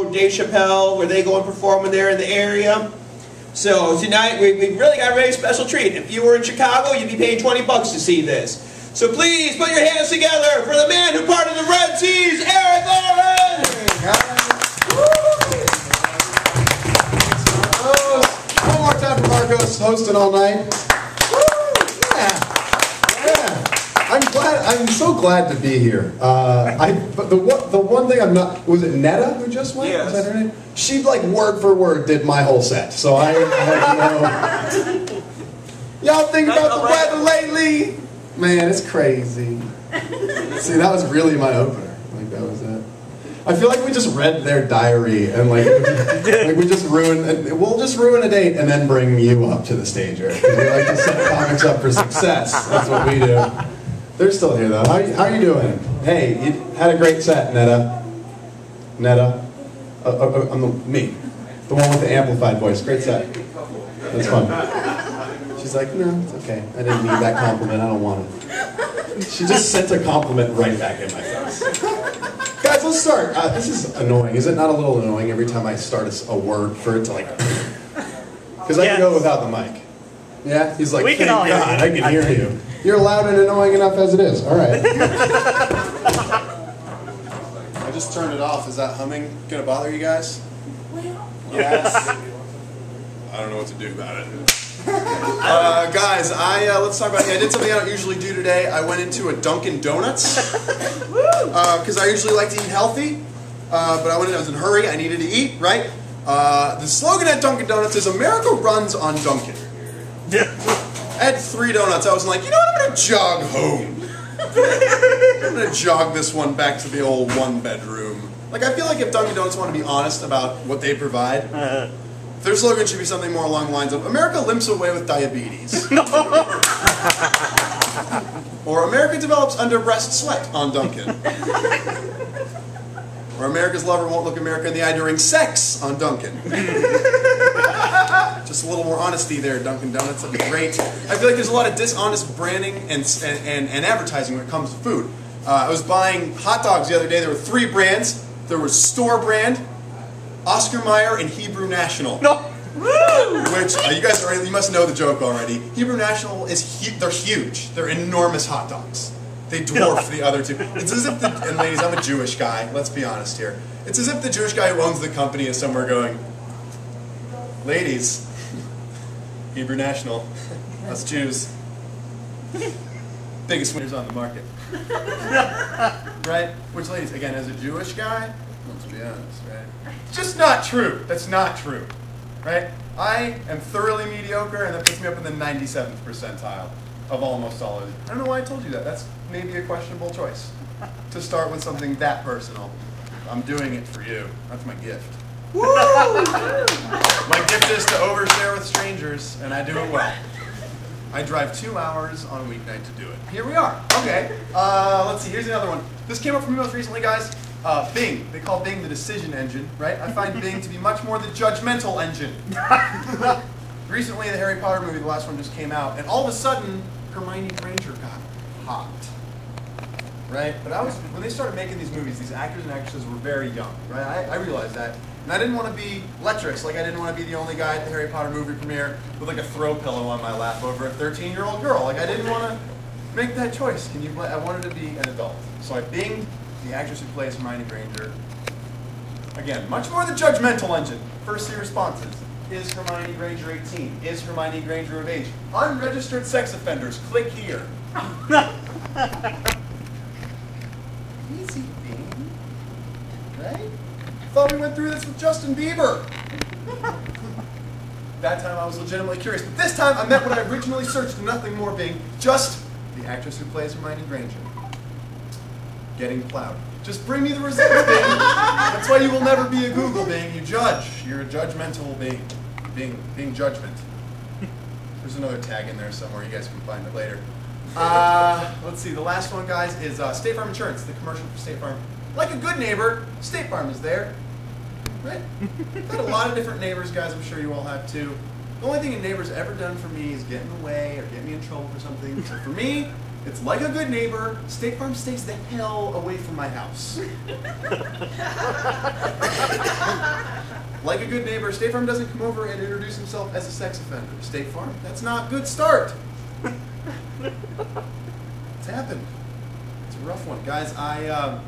show, Dave Chappelle, where they go and perform when they're in the area. So tonight, we really got a very special treat. If you were in Chicago, you'd be paying $20 to see this. So please, put your hands together for the man who parted the Red Seas, Eric Oren! One more time for Marcos, hosting all night. I'm so glad to be here. But the one thing I'm not, was it Netta who just went? Yes. Was that her name? She like word for word did my whole set. So I y'all think about the weather lately? Man, it's crazy. See, that was really my opener. Like that was it. I feel like we just read their diary and like we just we'll just ruin a date and then bring you up to the stage, Eric. We like to set comics up for success. That's what we do. They're still here though. How are you doing? Hey, you had a great set, Netta. Netta. Me. The one with the amplified voice. Great set. That's fun. She's like, no, it's okay. I didn't need that compliment. I don't want it. She just sent a compliment right back in my face. Guys, let's start. This is annoying. Is it not a little annoying every time I start a word for it to like... Because I can go without the mic. Yeah? He's like, thank God, I can hear you. You're loud and annoying enough as it is. All right. I just turned it off. Is that humming going to bother you guys? Yes. I don't know what to do about it. Guys, let's talk about it. I did something I don't usually do today. I went into a Dunkin' Donuts because I usually like to eat healthy, but I was in a hurry. I needed to eat, right? The slogan at Dunkin' Donuts is "America runs on Dunkin'." I had 3 donuts. I was like, you know what? I'm going to jog home. I'm going to jog this one back to the old 1-bedroom. Like, I feel like if Dunkin' Donuts want to be honest about what they provide, their slogan should be something more along the lines of, America limps away with diabetes. Or America develops under-breast sweat on Dunkin'. Or America's lover won't look America in the eye during sex on Dunkin'. Just a little more honesty there, Dunkin' Donuts. That'd be great. I feel like there's a lot of dishonest branding and advertising when it comes to food. I was buying hot dogs the other day. There were 3 brands. There was Store Brand, Oscar Mayer, and Hebrew National. No. Which you must know the joke already. Hebrew National they're huge. They're enormous hot dogs. They dwarf the other 2. It's as if and ladies, I'm a Jewish guy. Let's be honest here. It's as if the Jewish guy who owns the company is somewhere going, ladies, Hebrew National, us Jews, biggest winners on the market. Right? Which, ladies, again, as a Jewish guy, let's be honest, right? Just not true. That's not true. Right? I am thoroughly mediocre, and that puts me up in the 97th percentile of almost all of it. I don't know why I told you that. That's maybe a questionable choice. To start with something that personal. I'm doing it for you. That's my gift. Woo! My gift is to overshare with strangers, and I do it well. I drive 2 hours on a weeknight to do it. Here we are. Okay. Let's see. Here's another one. This came up for me most recently, guys. Bing. They call Bing the decision engine, right? I find Bing to be much more the judgmental engine. Recently, the Harry Potter movie, the last one, just came out, and all of a sudden, Hermione Granger got hot. Right? But when they started making these movies, these actors and actresses were very young, right? I realized that. And I didn't want to be lecherous, like I didn't want to be the only guy at the Harry Potter movie premiere with like a throw pillow on my lap over a 13-year-old girl. Like I didn't want to make that choice. I wanted to be an adult. So I binged the actress who plays Hermione Granger. Again, much more the judgmental engine. First 3 responses. Is Hermione Granger 18? Is Hermione Granger of age? Unregistered sex offenders, click here. Easy, Bing. Right? Thought we went through this with Justin Bieber. That time I was legitimately curious, but this time I meant what I originally searched, nothing more being just the actress who plays Hermione Granger. Getting plowed. Just bring me the results, Bing. That's why you will never be a Google Bing. You judge. You're a judgmental Bing. Bing judgment. There's another tag in there somewhere. You guys can find it later. Let's see. The last one, guys, is State Farm Insurance. The commercial for State Farm. Like a good neighbor, State Farm is there. Right? I've had a lot of different neighbors, guys. I'm sure you all have too. The only thing a neighbor's ever done for me is get in the way or get me in trouble for something. So for me, It's like a good neighbor, State Farm stays the hell away from my house. Like a good neighbor, State Farm doesn't come over and introduce himself as a sex offender. State Farm, that's not a good start. It's happened. It's a rough one. Guys, I'm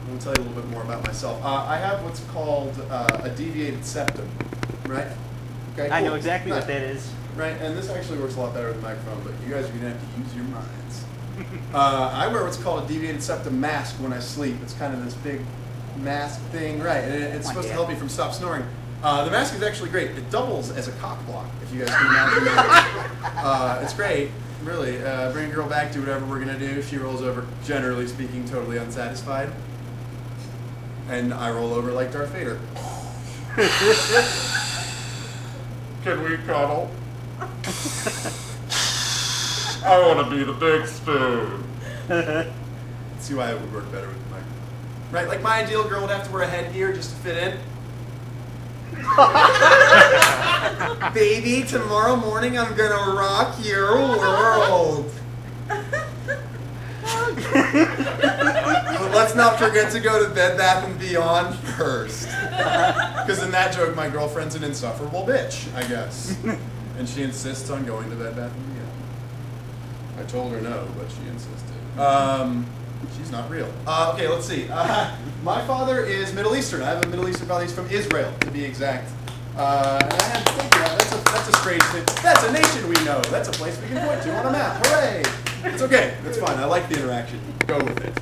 going to tell you a little bit more about myself. I have what's called a deviated septum, right? Okay, cool. I know exactly what that is. Right, and this actually works a lot better with the microphone, but you guys are going to have to use your minds. I wear what's called a deviated septum mask when I sleep. It's kind of this big mask thing, right, and it's supposed to help me from stop snoring. The mask is actually great. It doubles as a cock block, if you guys can imagine that. It's great, really. Bring a girl back, do whatever we're going to do. She rolls over, generally speaking, totally unsatisfied. And I roll over like Darth Vader. Can we cuddle? I want to be the big spoon. See why it would work better with the microphone. Right, like my ideal girl would have to wear a headgear just to fit in. Baby, tomorrow morning I'm gonna rock your world. But let's not forget to go to Bed Bath & Beyond first. Because in that joke, my girlfriend's an insufferable bitch, I guess. And she insists on going to Bed Bath & Beyond. I told her no, but she insisted. She's not real. Okay, let's see. My father is Middle Eastern. I have a Middle Eastern father. He's from Israel, to be exact. And I had to think, that's a strange thing. That's a nation we know. That's a place we can point to on a map. Hooray! It's okay. That's fine. I like the interaction. Go with it.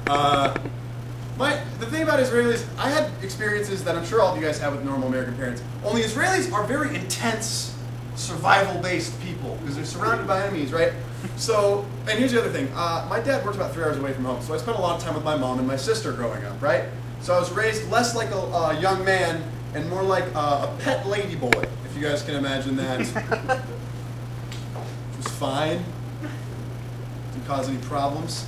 The thing about Israelis, I had experiences that I'm sure all of you guys have with normal American parents. Only Israelis are very intense, survival-based people because they're surrounded by enemies, right? So, and here's the other thing. My dad worked about 3 hours away from home, so I spent a lot of time with my mom and my sister growing up, right? So I was raised less like a young man and more like a pet lady boy, if you guys can imagine that. It was fine. Didn't cause any problems.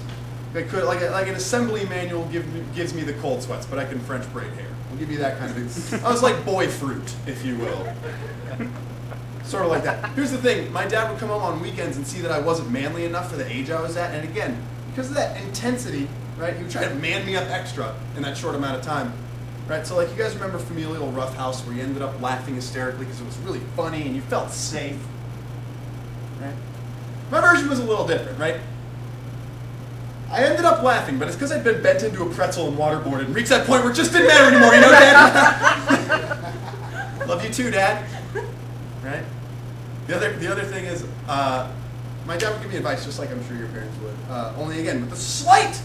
I could, like an assembly manual gives me the cold sweats, but I can French braid hair. I'll give you that kind of thing. I was like boy fruit, if you will. Sort of like that. Here's the thing. My dad would come home on weekends and see that I wasn't manly enough for the age I was at. And again, because of that intensity, right, he would try to man me up extra in that short amount of time. Right? So like you guys remember Familial Rough House where you ended up laughing hysterically because it was really funny and you felt safe. Right? My version was a little different, right? I ended up laughing, but it's because I'd been bent into a pretzel and waterboarded and reached that point where it just didn't matter anymore, you know, Dad? Love you too, Dad. Right? The other thing is, my dad would give me advice just like I'm sure your parents would. Only again, with a slight,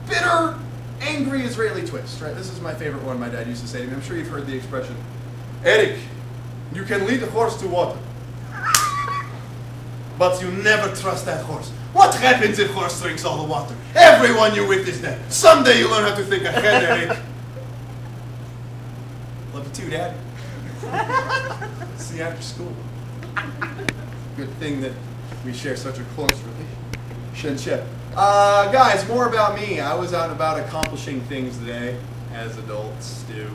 bitter, angry Israeli twist, right? This is my favorite one my dad used to say to me. I'm sure you've heard the expression, Eric, you can lead a horse to water, but you never trust that horse. What happens if horse drinks all the water? Everyone you're with is dead. Someday you'll learn how to think ahead, Eric. Love you too, Dad. See you after school. Good thing that we share such a close relationship. Guys, more about me. I was out and about accomplishing things today, as adults do.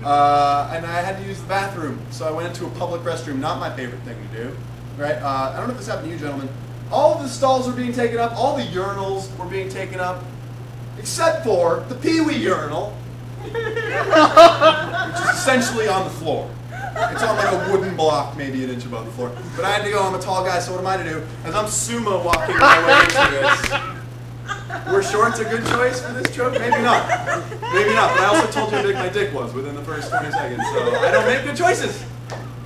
And I had to use the bathroom, so I went into a public restroom. Not my favorite thing to do, right? I don't know if this happened to you, gentlemen. All of the stalls were being taken up. All the urinals were being taken up, except for the Pee-wee urinal, which is essentially on the floor. It's on like a wooden block, maybe an inch above the floor. But I had to go, I'm a tall guy, so what am I to do? As I'm sumo walking my way into this. Were shorts a good choice for this joke? Maybe not. Maybe not, but I also told you how big my dick was within the first 20 seconds, so I don't make good choices.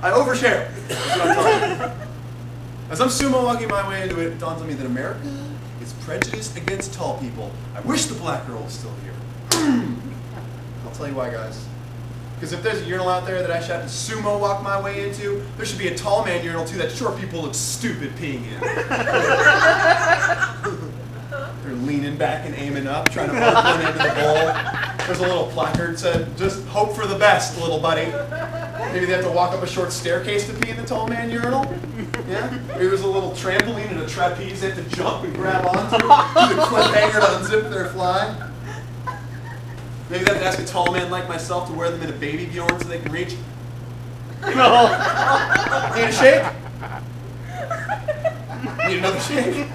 I overshare. That's what I'm telling you. As I'm sumo walking my way into it, it dawns on me that America is prejudiced against tall people. I wish the black girl was still here. I'll tell you why, guys. Because if there's a urinal out there that I should have to sumo walk my way into, there should be a tall man urinal too that short people look stupid peeing in. They're leaning back and aiming up, trying to poke one into the bowl. There's a little placard that said, just hope for the best, little buddy. Maybe they have to walk up a short staircase to pee in the tall man urinal. Yeah? Maybe there's a little trampoline and a trapeze they have to jump and grab onto. Do the cliffhanger to unzip their fly. Maybe they have to ask a tall man like myself to wear them in a baby Bjorn so they can reach. No. Need a shake? Need another shake?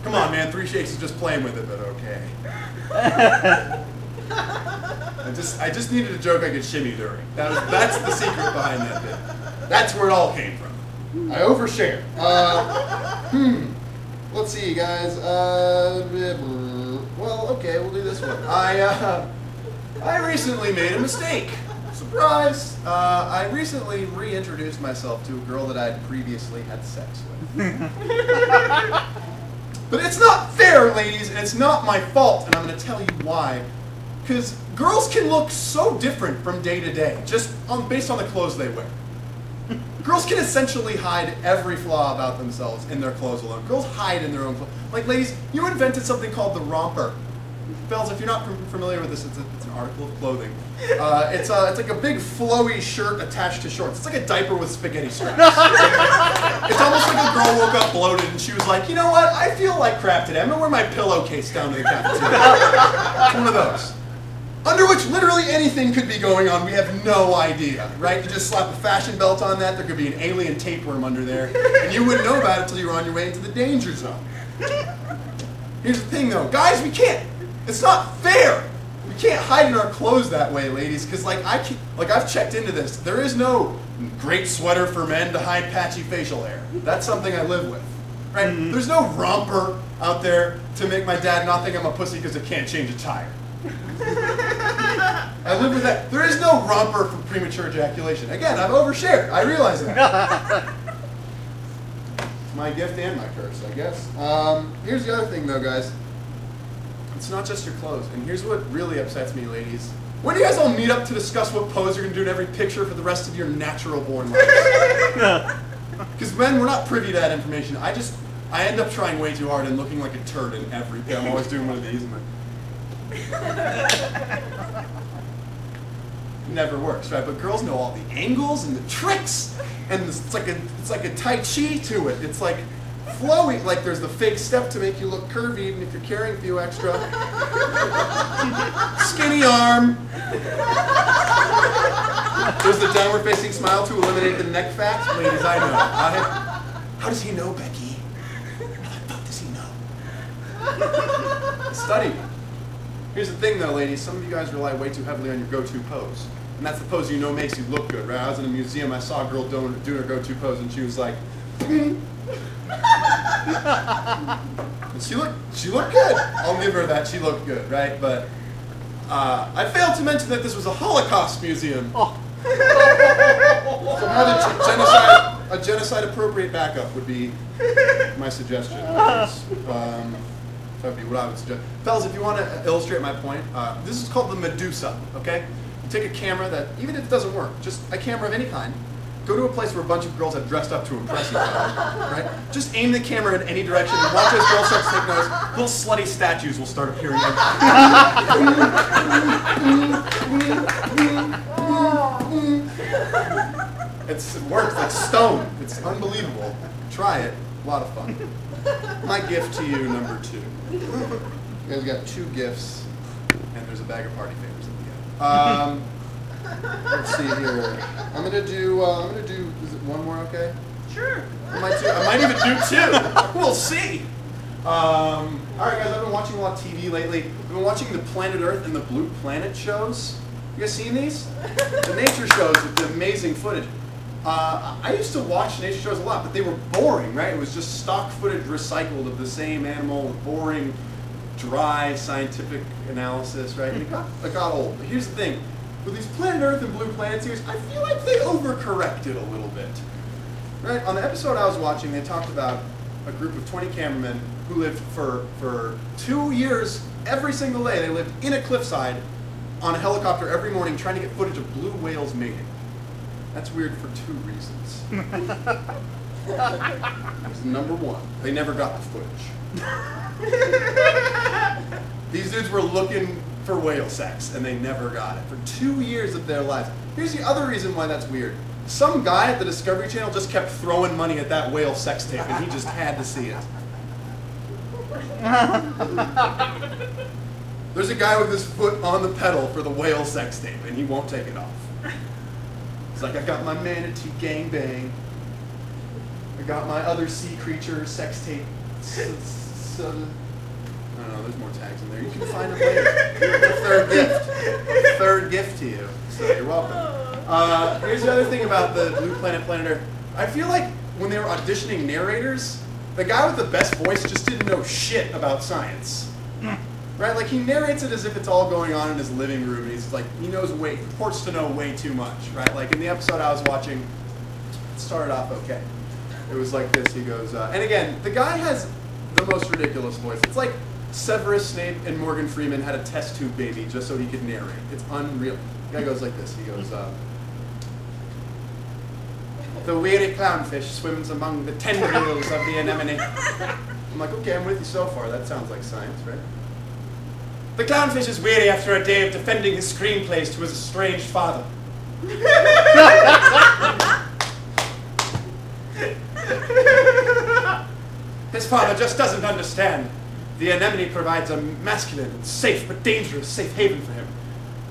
Come on, man. 3 shakes is just playing with it, but okay. I just needed a joke I could shimmy during. That's the secret behind that bit. That's where it all came from. I overshare. Let's see, guys. Well, okay, we'll do this one. I recently made a mistake. Surprise! I recently reintroduced myself to a girl that I had previously had sex with. But it's not fair, ladies, and it's not my fault, and I'm going to tell you why. Because girls can look so different from day to day, just based on the clothes they wear. Girls can essentially hide every flaw about themselves in their clothes alone. Girls hide in their own clothes. Like, ladies, you invented something called the romper. Fellas, if you're not familiar with this, it's an article of clothing. It's like a big flowy shirt attached to shorts. It's like a diaper with spaghetti straps. It's almost like a girl woke up bloated and she was like, you know what, I feel like crap today. I'm going to wear my pillowcase down to the cafeteria. It's one of those. Under which literally anything could be going on, we have no idea, right? You just slap a fashion belt on that, there could be an alien tapeworm under there, and you wouldn't know about it until you were on your way into the danger zone. Here's the thing though, guys, we can't. It's not fair. We can't hide in our clothes that way, ladies, because I've checked into this. There is no great sweater for men to hide patchy facial hair. That's something I live with, right? There's no romper out there to make my dad not think I'm a pussy because I can't change a tire. I live with that. There is no romper for premature ejaculation. Again, I've overshared. I realize that. It's my gift and my curse, I guess. Here's the other thing, though, guys. It's not just your clothes. And here's what really upsets me, ladies. When do you guys all meet up to discuss what pose you're going to do in every picture for the rest of your natural-born lives? Because men, we're not privy to that information. I end up trying way too hard and looking like a turd in every thing. I'm always doing one of these. Never works, right? But girls know all the angles and the tricks, and it's like a Tai Chi to it. It's like flowy, like there's the fake step to make you look curvy even if you're carrying a few extra. Skinny arm. There's the downward facing smile to eliminate the neck fat. Ladies, I know. How does he know, Becky? How the fuck does he know? Study. Here's the thing though, ladies, some of you guys rely way too heavily on your go-to pose. And that's the pose you know makes you look good, right? I was in a museum, I saw a girl doing her go-to pose and she was like, and she looked good. I'll give her that, she looked good, right? But I failed to mention that this was a Holocaust museum. Oh. So have a genocide appropriate backup would be my suggestion. That would be what I would suggest. Fellas, if you want to illustrate my point, this is called the Medusa, okay? You take a camera that, even if it doesn't work, just a camera of any kind, go to a place where a bunch of girls have dressed up to impress each other, right? Just aim the camera in any direction and watch as girls start to take notice. Little slutty statues will start appearing. It works like stone. It's unbelievable. Try it. A lot of fun. My gift to you, number 2. You guys got 2 gifts, and there's a bag of party favors at the end. Let's see here. I'm gonna do. Is it one more? Okay. Sure. I might even do 2. We'll see. All right, guys. I've been watching a lot of TV lately. I've been watching the Planet Earth and the Blue Planet shows. You guys seen these? The nature shows with the amazing footage. I used to watch nature shows a lot, but they were boring, right? It was just stock footage recycled of the same animal, boring, dry scientific analysis, right? And it got old. But here's the thing. With these Planet Earth and Blue Planet series, I feel like they overcorrected a little bit. Right? On the episode I was watching, they talked about a group of 20 cameramen who lived for 2 years, every single day. They lived in a cliffside on a helicopter every morning trying to get footage of blue whales mating. That's weird for 2 reasons. Number 1, they never got the footage. These dudes were looking for whale sex, and they never got it for 2 years of their lives. Here's the other reason why that's weird. Some guy at the Discovery Channel just kept throwing money at that whale sex tape, and he just had to see it. There's a guy with his foot on the pedal for the whale sex tape, and he won't take it off. It's like, I got my manatee gangbang. I got my other sea creature sex tape. I don't know, there's more tags in there. You can find them later. It's a third gift. A third gift to you. So you're welcome. Here's the other thing about the Blue Planet Planet Earth. I feel like when they were auditioning narrators, the guy with the best voice just didn't know shit about science. Right? Like, he narrates it as if it's all going on in his living room, and he's like, he purports to know way too much, right? Like, in the episode I was watching, it started off okay. It was like this, he goes, and again, the guy has the most ridiculous voice. It's like Severus Snape and Morgan Freeman had a test tube baby just so he could narrate. It's unreal. The guy goes like this, he goes, the weary clownfish swims among the tendrils of the anemone. I'm like, okay, I'm with you so far. That sounds like science, right? The clownfish is weary after a day of defending his screenplays to his estranged father. His father just doesn't understand. The anemone provides a masculine, safe but dangerous safe haven for him.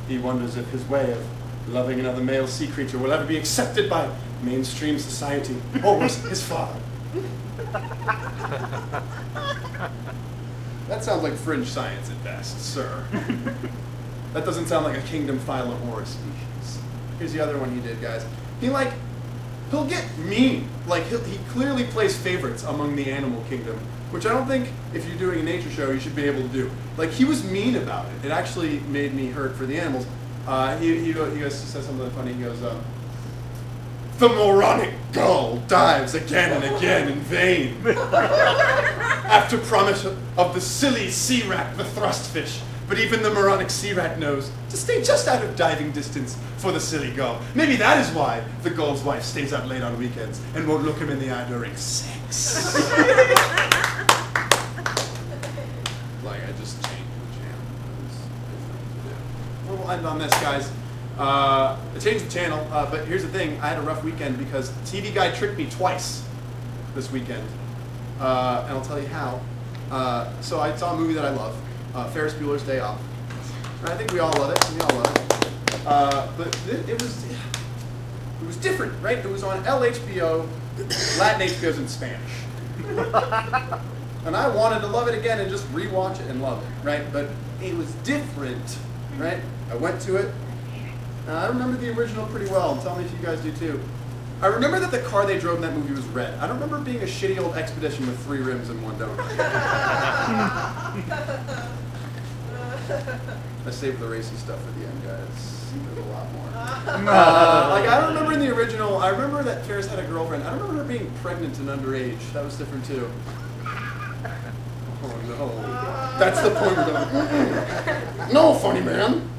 He wonders if his way of loving another male sea creature will ever be accepted by mainstream society, or was his father. That sounds like fringe science at best, sir. That doesn't sound like a kingdom file of horror species. Here's the other one he did, guys. He'll get mean. Like, he clearly plays favorites among the animal kingdom, which I don't think, if you're doing a nature show, you should be able to do. Like, he was mean about it. It actually made me hurt for the animals. He says something funny. He goes, the moronic gull dives again and again in vain. After promise of the silly sea rat, the thrustfish. But even the moronic sea rat knows to stay just out of diving distance for the silly gull. Maybe that is why the gull's wife stays out late on weekends and won't look him in the eye during sex. Like, I just changed the channel. We'll end on this, guys. I changed the channel, but here's the thing. I had a rough weekend because the TV guy tricked me twice this weekend. And I'll tell you how. So I saw a movie that I love, Ferris Bueller's Day Off. And I think we all love it. We all love it. But it was different, right? It was on LHBO. Latin HBO's in Spanish. And I wanted to love it again and just rewatch it and love it, right? But it was different, right? I went to it. I remember the original pretty well. Tell me if you guys do too. I remember that the car they drove in that movie was red. I don't remember it being a shitty old Expedition with 3 rims and 1 donut. I saved the racy stuff for the end, guys. There's a lot more. Like, I don't remember in the original. I remember that Ferris had a girlfriend. I don't remember her being pregnant and underage. That was different too. Oh no. That's the point we're done. No, funny man.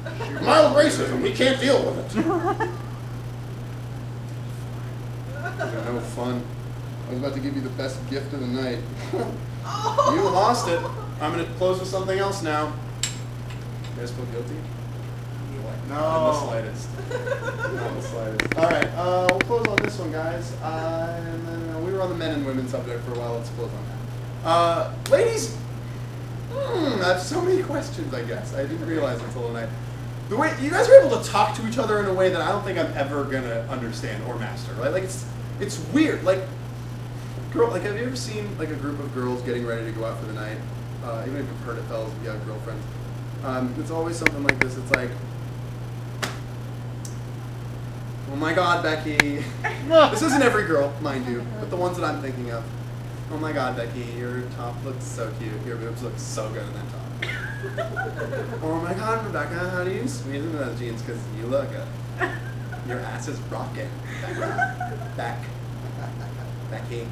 Mild racism. We can't deal with it. No fun. I was about to give you the best gift of the night. You lost it. I'm going to close with something else now. You guys feel guilty? No. Not the slightest. Not the slightest. Alright, we'll close on this one, guys. And then we were on the men and women subject for a while. Let's close on that. Ladies, I have so many questions, I guess. I didn't realize until tonight. The way you guys are able to talk to each other in a way that I don't think I'm ever gonna understand or master, right? Like, it's weird. Like, have you ever seen like a group of girls getting ready to go out for the night? Even if you've heard it, fellas, if you have girlfriends. It's always something like this. It's like, oh my God, Becky. This isn't every girl, mind you, but the ones that I'm thinking of. Oh my God, Becky, your top looks so cute. Your boobs look so good in that top. Oh my God, Rebecca, how do you squeeze into those jeans? Because you look good. Your ass is rocking. Becky.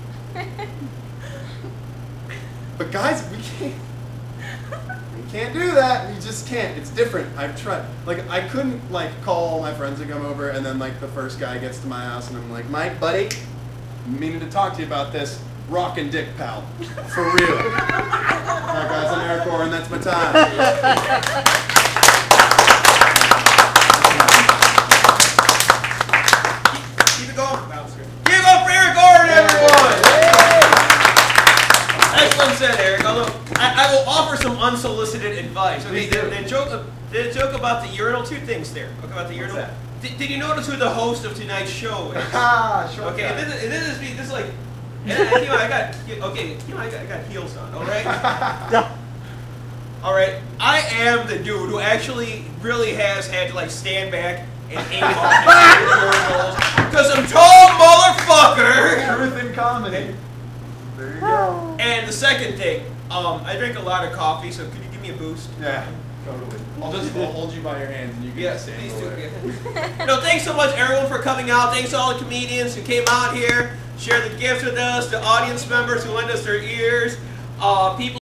But guys, we can't do that. We just can't. It's different. I've tried. Like, I couldn't like call my friends to come over, and then like the first guy gets to my house, and I'm like, Mike, buddy, I'm meaning to talk to you about this. Rockin' dick, pal. For real. Alright guys, I'm Eric Orr, and that's my time. Keep it going. Give it up for Eric Orr, everyone! Excellent said, Eric. Although, I will offer some unsolicited advice. Okay, the joke about the urinal, 2 things there. Okay, about the urinal. Did you notice who the host of tonight's show is? Sure. Okay, this is like, And you know, I got heels on. All right. Yeah. All right. I am the dude who actually really has had to like stand back and aim off because I'm tall, motherfucker. Truth in comedy. There you go. And the second thing, I drink a lot of coffee, so could you give me a boost? Yeah, totally. I'll hold you by your hands and you can Yes, stand please over do. there. No, thanks so much, everyone, for coming out. Thanks to all the comedians who came out here, shared the gifts with us, the audience members who lent us their ears, people.